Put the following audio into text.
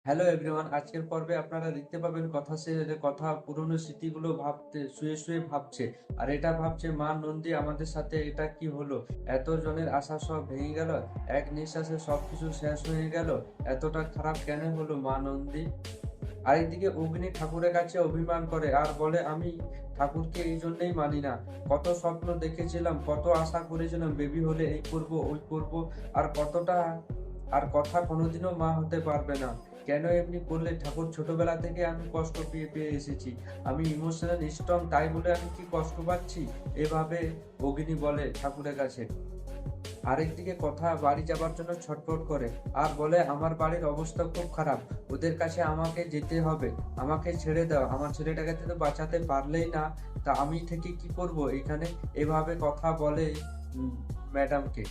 Hello everyone, আজকের পর্বে আপনারা দেখতে পাবেন কথা পুরনো স্মৃতিগুলো ভাবতে শুয়ে শুয়ে ভাবছে। আর এটা ভাবছে মা নন্দী আমাদের সাথে এটা কি হলো, এত জনের আশা সব ভেঙে গেল, এক নিঃশ্বাসে সবকিছু শেষ হয়ে গেল, এতটা খারাপ কেন হলো মা নন্দী। আরেকদিকে অগ্নি ঠাকুরের কাছে অভিমান করে আর বলে, আমি ঠাকুরকে এই জন্যই মানি না। কত স্বপ্ন দেখেছিলাম, কত আশা করেছিলাম, বেবি হলে এই করব ওই করব, আর কতটা আর কথা কোনোদিনও মা হতে পারবে না। কেন এমনি করলে ঠাকুর? ছোটবেলা থেকে আমি কষ্ট পেয়ে পেয়ে এসেছি, আমি ইমোশনাল স্ট্রং, তাই বলে আমি কি কষ্ট পাচ্ছি? এভাবে অগ্নি বলে ঠাকুরের কাছে। আরেকদিকে কথা বাড়ি যাবার জন্য ছটফট করে আর বলে, আমার বাড়ির অবস্থা খুব খারাপ, ওদের কাছে আমাকে যেতে হবে, আমাকে ছেড়ে দাও, আমার ছেলেটাকে তো বাঁচাতে পারলেই না, তা আমি থেকে কি করব এখানে। এভাবে কথা বলে ম্যাডামকে।